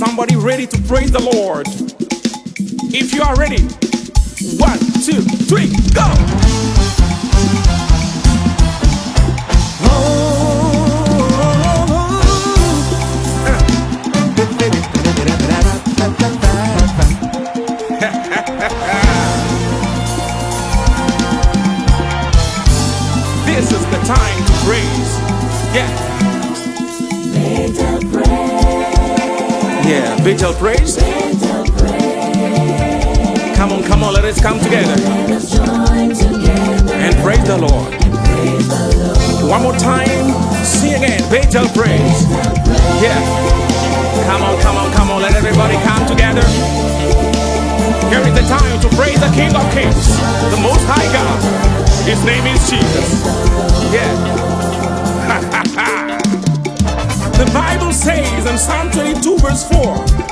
somebody ready to praise the Lord? If you are ready, 1, 2, 3, go! This is the time to praise. Yeah. Little praise. Yeah, little praise. Little praise. Come on, let us come together. Let us join together and praise the Lord. and praise the Lord. One more time, sing again, little praise. Yeah. Come on, let everybody come together. Here is the time to praise the King of Kings, the Most High God. His name is Jesus. Yeah. The Bible says in Psalm 22 verse 4,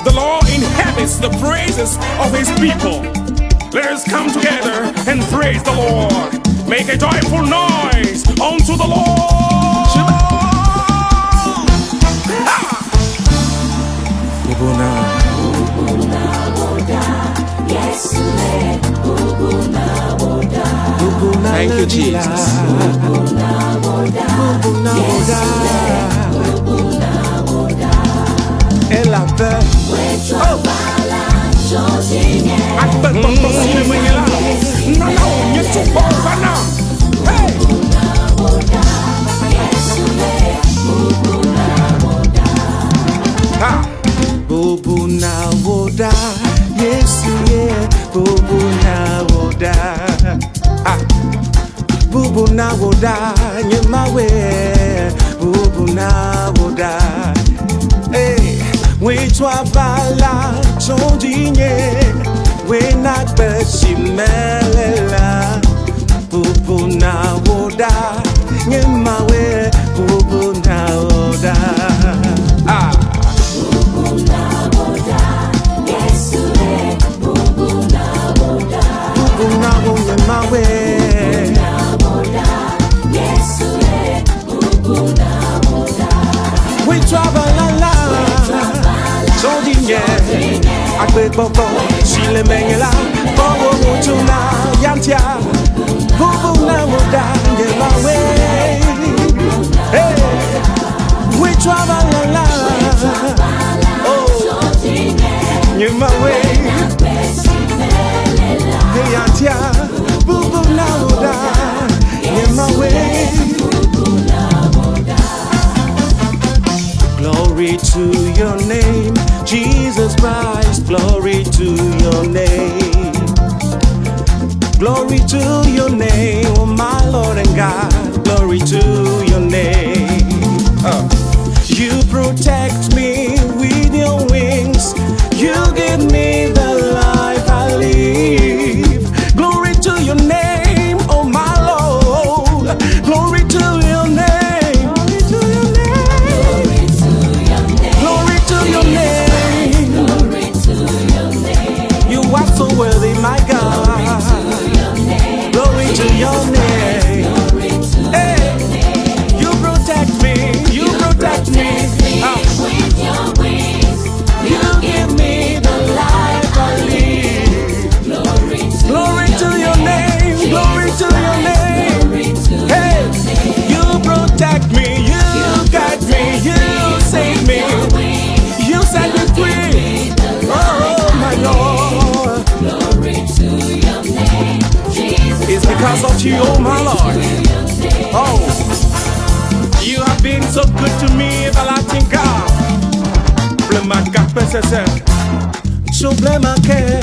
the Lord inhabits the praises of his people. Let us come together and praise the Lord. Make a joyful noise unto the Lord. Thank you, Jesus. Elle a peur. Bubu nawo, Yesu ye, Bubu nawo. Bubu nawo, nyemawe, Bubu nawo. Hey, we twabala chondinye, we nakbeshimelela. Bubu nawo, nyemawe, Bubu nawo. We travel la Jondinye Akbe Bobo Shile Mengela Bobo Mutuna Yantia Bubu Nawoda Ngemawe. Hey, we travel la Oh Ngemawe. Hey Yantia Bubu Nawoda Ngemawe. Glory to your name, Jesus Christ, glory to your name. Glory to your name, oh my Lord and God, glory to your name. You protect me with your wings, you give me the life I live. Glory to your name, oh my Lord, glory to your name. Worthy, my God. Glory to your name. Hey, you protect me. You protect me. With your wings, you give me the life I live. Glory to your name. Glory to your name. Hey, you protect me. You guide me. You save me. You set me free. Oh my Lord. It's because of you, oh my Lord. Oh, you have been so good to me, everlasting God. Blemaka pesese, choblemake,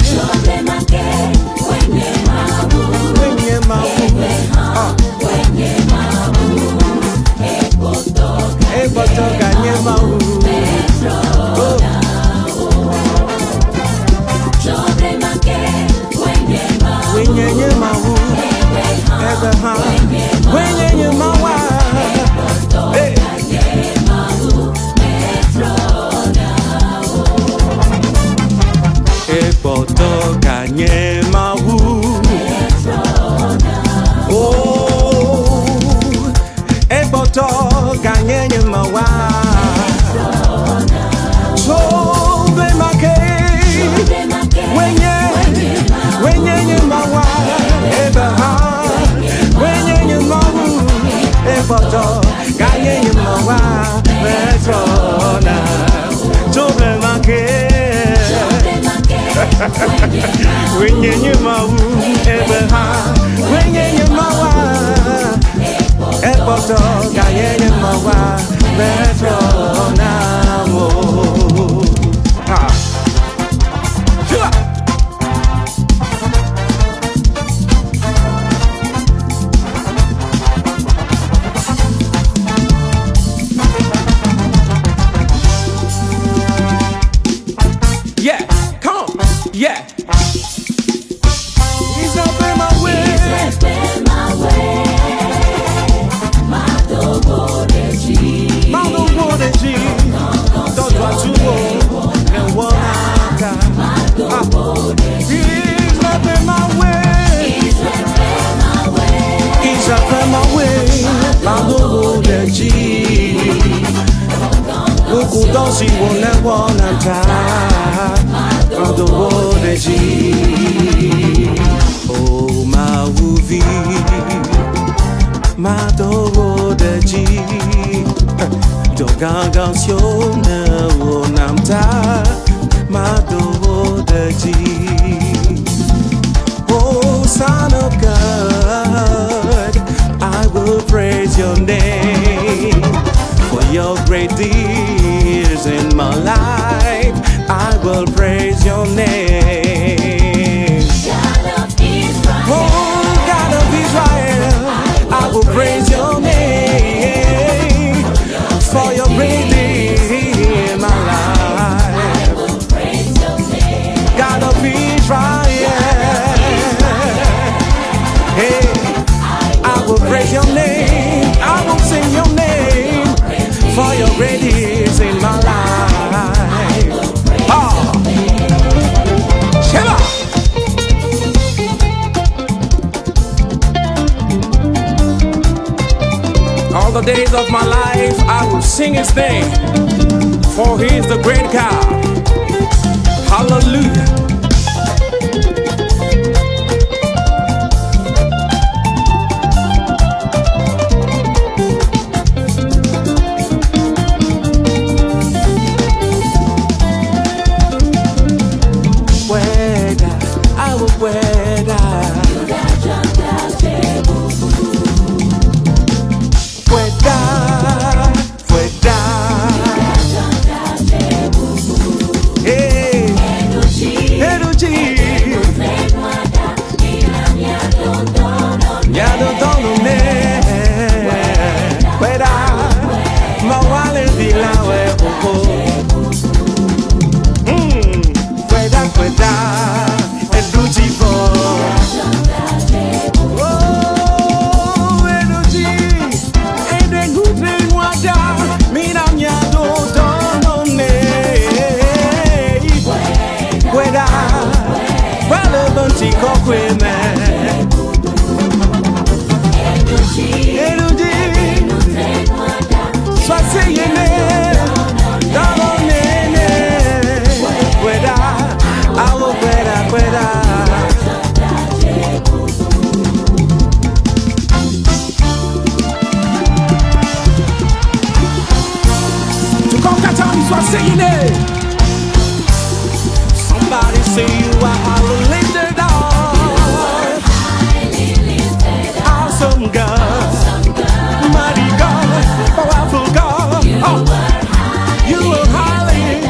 wenye mawu, eboto ganye mawu. Wenye mawu, wenye mawa. Hey. Eboto ganye mawu. Oh, eboto ganye mawa. Chobe When you mau ever high, when you mawa, epoto gaye mawa, metro nawo. Yeah, come on, yeah. He's up in my way. Mando Rodrigue, todo a tuo, and one aka. He's up in my way. He's up in my way. Mando Rodrigue. Bubu dansi wole wona ta. Mando Rodrigue. Oh ma ouvi. Mando Rodrigue. Togogospel wonamta. Mando Rodrigue. Oh Son of God, I will praise your name for your great deeds in my life. I will praise your name. Oh God of Israel, I will praise your name for your great deeds in my life. God of Israel, hey, I will praise your name. I will sing your name for your great deeds in my life. Oh, Shema. All the days of my life I will sing his name, for he is the great God. Hallelujah. I will weda. Hey, energy. Nyado dono ne. Weda, mawale dilawe oko. Weda. Saying it. Somebody say you are highly lifted up. Awesome God, mighty God, powerful God. Oh, you are highly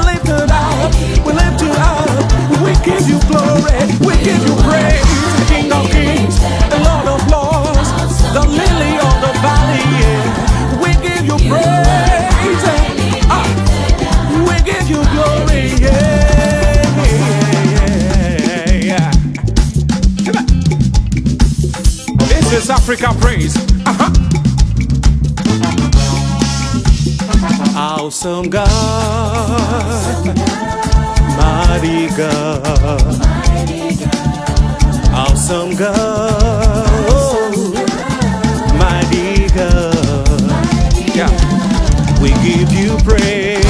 lifted up. We lift you up. We give you glory. We give you praise. King of kings, the Lord of lords, the lily of the valley. We give you praise. We give you glory, yeah. Come on. This is Africa praise. Awesome God, mighty God, awesome God, oh, mighty God. Yeah. We give you praise.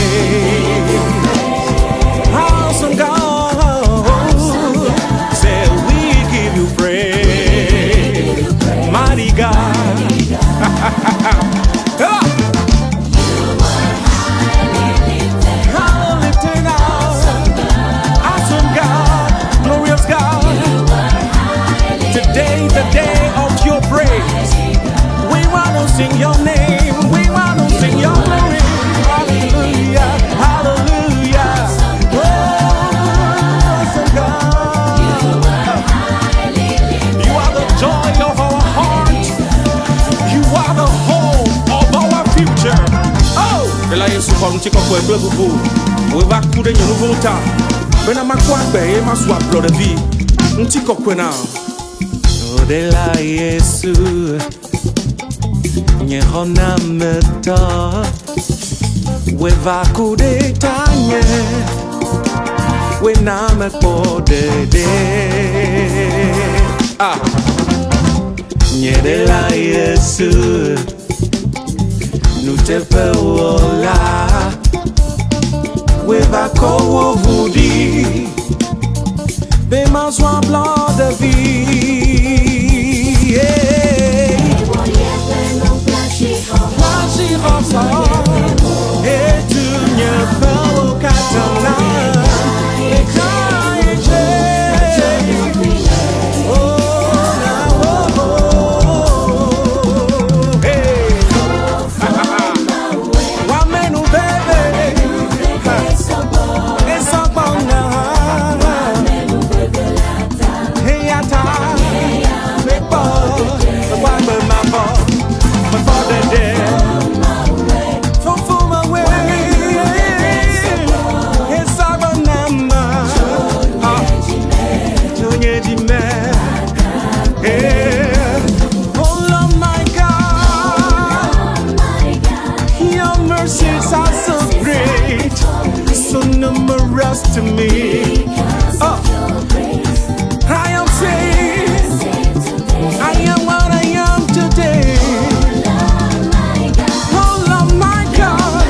Awesome God, say we give you praise. Mighty God. Highly lifted up. Awesome God. sing your name. We want to sing your glory. Hallelujah, hallelujah. Oh, awesome God. You are the joy of our heart. You are the hope of our future. Oh, la Yesu kwa mtiko kwa Bubu. We va kude nyo nouveau temps. Bena makwa be ma so blood of vie. Mtiko kwa now. Oh, de la Yesu. Nye hona meta. We va kude tanye. We na me pode de. Ah. Nye de la Yesu. Nous te faisons là. We va kowo vudi. Be mansoir blanc de vie. Flashy rosa. Et tu ne peux aucun temps. Et quand to me. Oh, I am saved. I am what I am today. Oh, Lord, my God.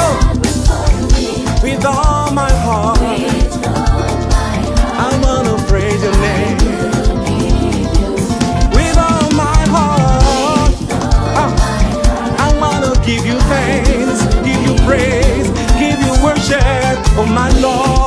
Oh, with all my heart, I wanna praise your name. With all my heart, I wanna give you thanks, give you praise, give you worship, oh my Lord.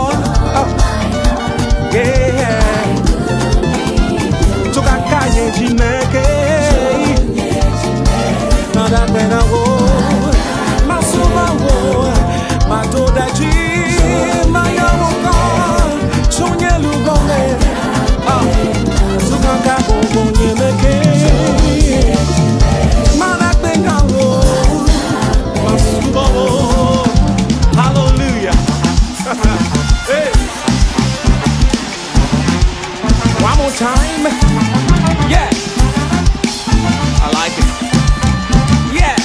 Hallelujah. Hey. One more time. Yeah. I like it. Yeah.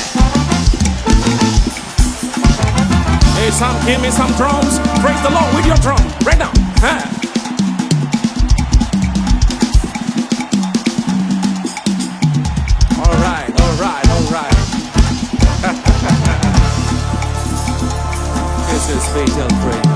Hey, give me some drums. Praise the Lord with your drum. Right now. Huh? All right. This is fatal praise.